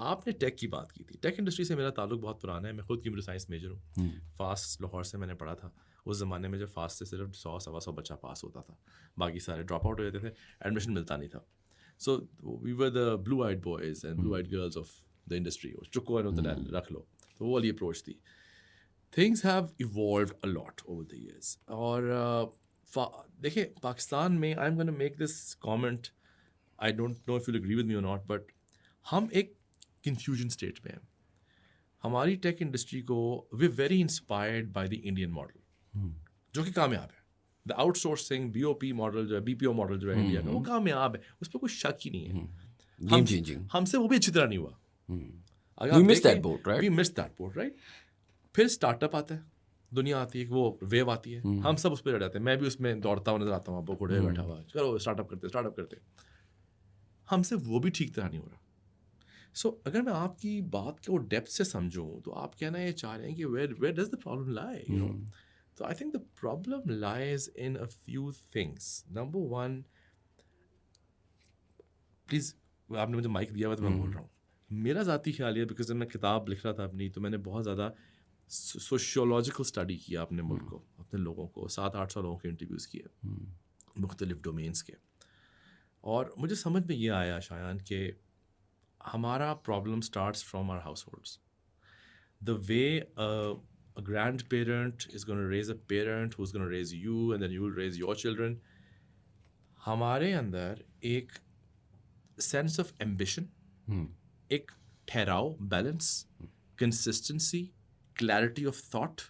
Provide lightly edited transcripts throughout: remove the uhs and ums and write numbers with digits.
आपने टेक की बात की थी। टेक इंडस्ट्री से मेरा ताल्लुक बहुत पुराना है। मैं खुद कंप्यूटर साइंस मेजर हूँ। फास्ट लाहौर से मैंने पढ़ा था। उस ज़माने में जब फास्ट से सिर्फ 100-125 बच्चा पास होता था, बाकी सारे ड्रॉप आउट हो जाते थे, एडमिशन मिलता नहीं था। So we were the blue eyed boys and blue eyed girls of the industry. चुको रख लो, तो वो वाली अप्रोच थी। Things have evolved a lot over the years. और देखिए पाकिस्तान में, I am gonna make this comment, I don't know if you agree with me और नॉट, बट हम एक कंफ्यूजन स्टेट में हैं। हमारी टेक इंडस्ट्री को we very inspired by the Indian model जो कि कामयाब है। द आउटसोर्सिंग बीओपी मॉडल जो है, बीपीओ मॉडल जो है इंडिया का, वो कामयाब है, उस पर कोई शक ही नहीं है। Game changing. हमसे वो भी अच्छी तरह नहीं हुआ। We missed that boat, right? We miss that boat, right. फिर स्टार्टअप आता है, दुनिया आती है, वो वेव आती है, हम सब उस पर चढ़ जाते हैं। मैं भी उसमें दौड़ता हुआ नजर आता हूँ, आपको घोड़े बैठा हुआ, चलो स्टार्टअप करते। हमसे वो भी ठीक तरह नहीं हो रहा। सो अगर मैं आपकी बात को डेप्थ से समझूं, तो आप कहना ये चाह रहे हैं कि where does the problem lie, you know. तो I think the problem lies in a few things. Number one, please, आपने मुझे माइक दिया हुआ तो मैं बोल रहा हूँ। मेरा ज़ाती ख्याल है, बिकॉज जब मैं किताब लिख रहा था अपनी, तो मैंने बहुत ज़्यादा सोशियोलॉजिकल स्टडी किया अपने मुल्क को, अपने लोगों को, 700-800 लोगों के इंटरव्यूज़ किए मुख्तलिफ डोमेन्स के। और मुझे समझ में ये आया शायान कि हमारा problem starts from our households. The way a grandparent is going to raise a parent who's going to raise you, and then you will raise your children. हमारे अंदर एक सेंस ऑफ एम्बिशन, एक ठहराव, balance, consistency, clarity of thought,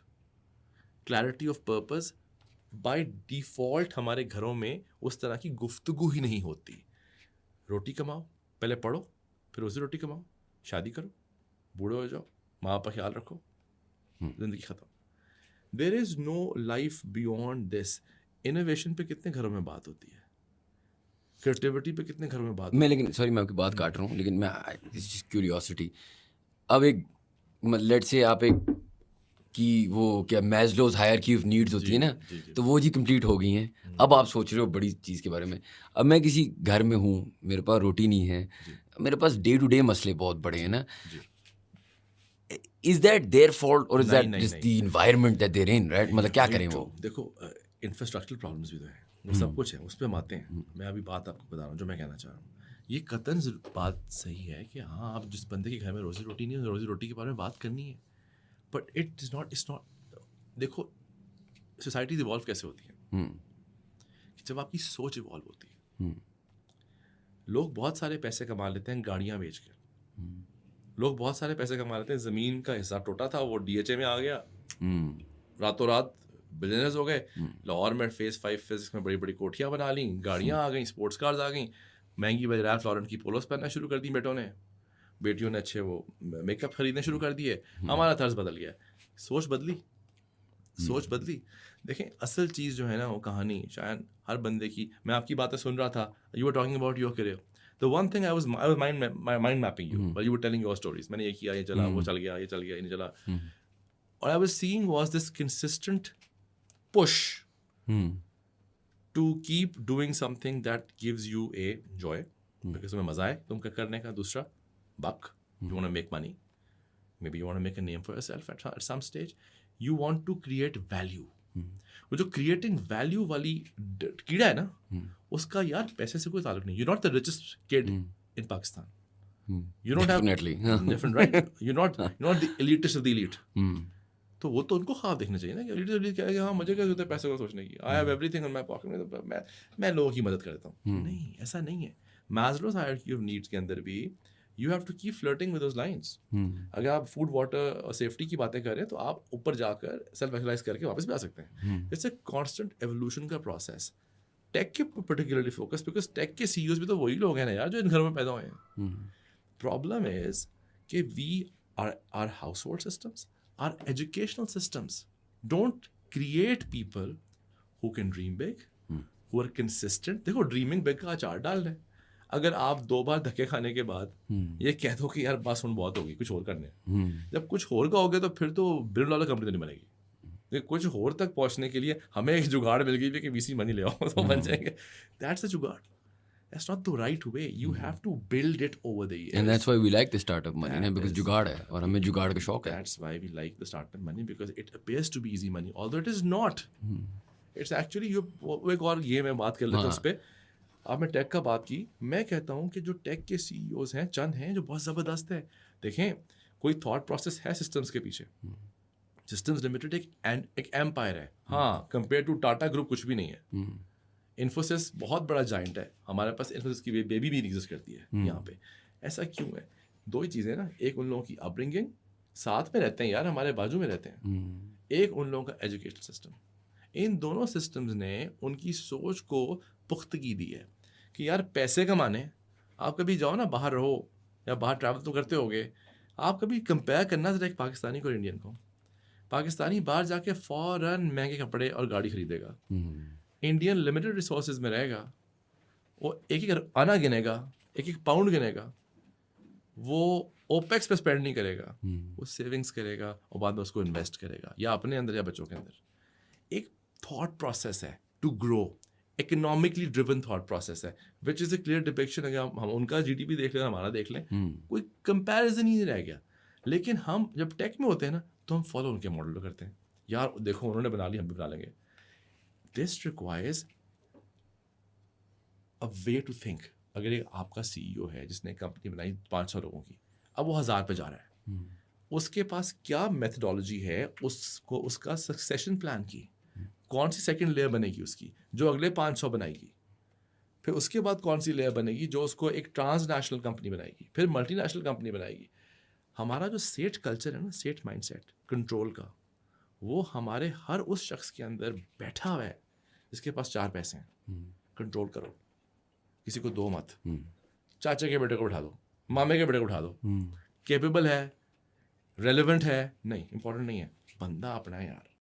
clarity of purpose, by default हमारे घरों में उस तरह की गुफ्तगू ही नहीं होती। रोटी कमाओ, पहले पढ़ो, फिर रोज़ी रोटी कमाओ, शादी करो, बूढ़े हो जाओ, माँ बाप का ख्याल रखो, ज़िंदगी ख़त्म। There is no life beyond this. Innovation पे कितने घरों में बात होती है, क्रिएटिविटी पे कितने घरों में बात मैं लेकिन सॉरी मैं आपकी बात काट रहा हूँ, लेकिन मैं क्यूरियोसिटी, अब एक लेट्स से आप एक कि वो क्या मैस्लोज हायरार्की ऑफ नीड्स होती है ना, तो वो जी कंप्लीट हो गई हैं। अब आप सोच रहे हो बड़ी चीज़ के बारे में। अब मैं किसी घर में हूँ, मेरे पास रोटी नहीं है, मेरे पास डे टू डे मसले बहुत बड़े हैं ना। इज दैट देयर फॉल्ट और is that just the environment that they're in, right? मतलब क्या करें वो? देखो, इंफ्रास्ट्रक्चरल प्रॉब्लम्स भी तो हैं, वो सब कुछ है, उस पर हम आते हैं। मैं अभी बात आपको बता रहा हूँ जो मैं कहना चाह रहा हूँ। ये कतन बात सही है कि हाँ, आप जिस बंदे के घर में रोज़ी रोटी नहीं है, रोज़ी रोटी के बारे में बात करनी है, बट इट्स नॉट। देखो सोसाइटीज इवॉल्व कैसे होती है, जब आपकी सोच इवॉल्व होती है। लोग बहुत सारे पैसे कमा लेते हैं गाड़ियाँ बेच कर, लोग बहुत सारे पैसे कमा लेते हैं, ज़मीन का हिस्सा टूटा था वो DHA में आ गया, रातों रात बिजनेस हो गए। लाहौर में फेज़ 5 फेज़ 6 में बड़ी बड़ी कोठियाँ बना ली, गाड़ियाँ आ गई, स्पोर्ट्स कार्स आ गई, महंगी रैल्फ लॉरेन की पोलोस पहनना शुरू कर दी बेटों ने, बेटियों ने अच्छे वो मेकअप खरीदने शुरू कर दिए। हमारा तर्ज बदल गया, सोच बदली। देखें, असल चीज़ जो है ना, वो कहानी शायद हर बंदे की, मैं आपकी बातें सुन रहा था, you were talking about your career. The one thing I was mind mapping you while you were telling your stories. मैंने ये किया, ये चला, वो चल गया, ये चल गया, ये नहीं चला। What I was seeing was this consistent push to keep doing something that gives you a joy, because तुम्हें मजा है तुम करने का। दूसरा, buck, you want to make money, maybe you want to make a name for yourself at some stage. You want to create value. वो जो creating value वाली कीड़ा है ना, उसका यार पैसे से कोई ताल्लुक नहीं। You not the richest kid in Pakistan, you don't have different, right? You not the elitist of the elite. तो वो तो उनको ख्वाब देखना चाहिए ना कि एलिट क्या है, हाँ मुझे क्या जरूरत है पैसे को सोचने की, I have everything in my pocket, मैं लोगों की मदद कर देता हूँ। नहीं, ऐसा नहीं है। मैस्लोज हायरार्की ऑफ नीड्स के अंदर भी you have to keep flirting with those lines. अगर आप फूड, वाटर और सेफ्टी की बातें करें, तो आप ऊपर जाकर सेल्फ एक्चुअलाइज करके वापस भी आ सकते हैं। इट्स ए कॉन्स्टेंट एवोल्यूशन का प्रोसेस। टेक के पर्टिकुलरली फोकस, बिकॉज टेक के CEOs भी तो वही लोग हैं ना यार, जो इन घरों में पैदा हुए हैं। प्रॉब्लम इज कि we our household systems, our educational systems don't create people who can dream big, who are consistent. देखो, ड्रीमिंग बिग का अचार डालना है। अगर आप 2 बार धक्के खाने के बाद ये कह दो कि यार बस सुन बहुत होगी, कुछ और करने, जब कुछ और का हो गया तो फिर तो $1 बिलियन कंपनी तो नहीं बनेगी। कुछ और तक पहुंचने के लिए हमें एक जुगाड़ मिल गई कि VC मनी ले आओ तो बन जाएंगे। दैट्स अ जुगाड़। That's not the right way. You have to build it over the years. And that's why we like the startup money, ना, because जुगाड़ है और हमें जुगाड़ का शौक है. That's why we like the startup money, because it appears to be easy money, although it is not. It's actually वो एक और ये मैं बात कर लेता हूँ उस पर. आपने टेक का बात की, मैं कहता हूँ कि जो टेक के CEOs हैं, चंद हैं जो बहुत ज़बरदस्त है. देखें, कोई थॉट प्रोसेस है सिस्टम्स के पीछे. सिस्टम्स लिमिटेड एक एम्पायर है. हाँ, कंपेयर टू टाटा ग्रुप कुछ भी नहीं है. इन्फोसिस बहुत बड़ा जाइंट है. हमारे पास इन्फोसिस की बेबी भी एग्जिस्ट करती है यहाँ पे. ऐसा क्यों है? दो ही चीज़ें ना, एक उन लोगों की अपब्रिंगिंग, साथ में रहते हैं यार, हमारे बाजू में रहते हैं. एक उन लोगों का एजुकेशन सिस्टम. इन दोनों सिस्टम्स ने उनकी सोच को पुख्तगी दी है कि यार पैसे कमाने, आप कभी जाओ ना बाहर रहो या बाहर ट्रैवल तो करते होगे, आप कभी कंपेयर करना ज़रा एक पाकिस्तानी को इंडियन को. पाकिस्तानी बाहर जाके फ़ौरन महंगे कपड़े और गाड़ी खरीदेगा. इंडियन लिमिटेड रिसोर्सेज में रहेगा, वो एक एक आना गिनेगा, एक एक पाउंड गिनेगा, वो ओपेक्स पे स्पेंड नहीं करेगा, वो सेविंग्स करेगा और बाद में उसको इन्वेस्ट करेगा, या अपने अंदर या बच्चों के अंदर. एक थॉट प्रोसेस है to grow, economically driven thought process है, which is a clear depiction. अगर हम उनका GDP देख लें, हमारा देख लें, कोई कंपैरिजन ही नहीं रह गया. लेकिन हम जब टेक में होते हैं ना, तो हम फॉलो उनके मॉडल करते हैं. यार देखो उन्होंने बना लिया, हम भी बना लेंगे. This requires a way to think. अगर एक आपका CEO है जिसने कंपनी बनाई 500 लोगों की, अब वो 1000 पे जा रहा है, उसके पास क्या मेथडोलॉजी है उसको, उसका सक्सेशन प्लान की, कौन सी सेकंड लेयर बनेगी उसकी जो अगले 500 बनाएगी, फिर उसके बाद कौन सी लेयर बनेगी जो उसको एक ट्रांसनेशनल कंपनी बनाएगी, फिर मल्टीनेशनल कंपनी बनाएगी. हमारा जो सेट कल्चर है ना, सेट माइंडसेट कंट्रोल का, वो हमारे हर उस शख्स के अंदर बैठा हुआ है जिसके पास 4 पैसे हैं. कंट्रोल करो, किसी को दो मत. चाचा के बेटे को उठा दो, मामे के बेटे को उठा दो. कैपेबल है, रेलेवेंट है, नहीं इंपॉर्टेंट नहीं है, बंदा अपना है यार.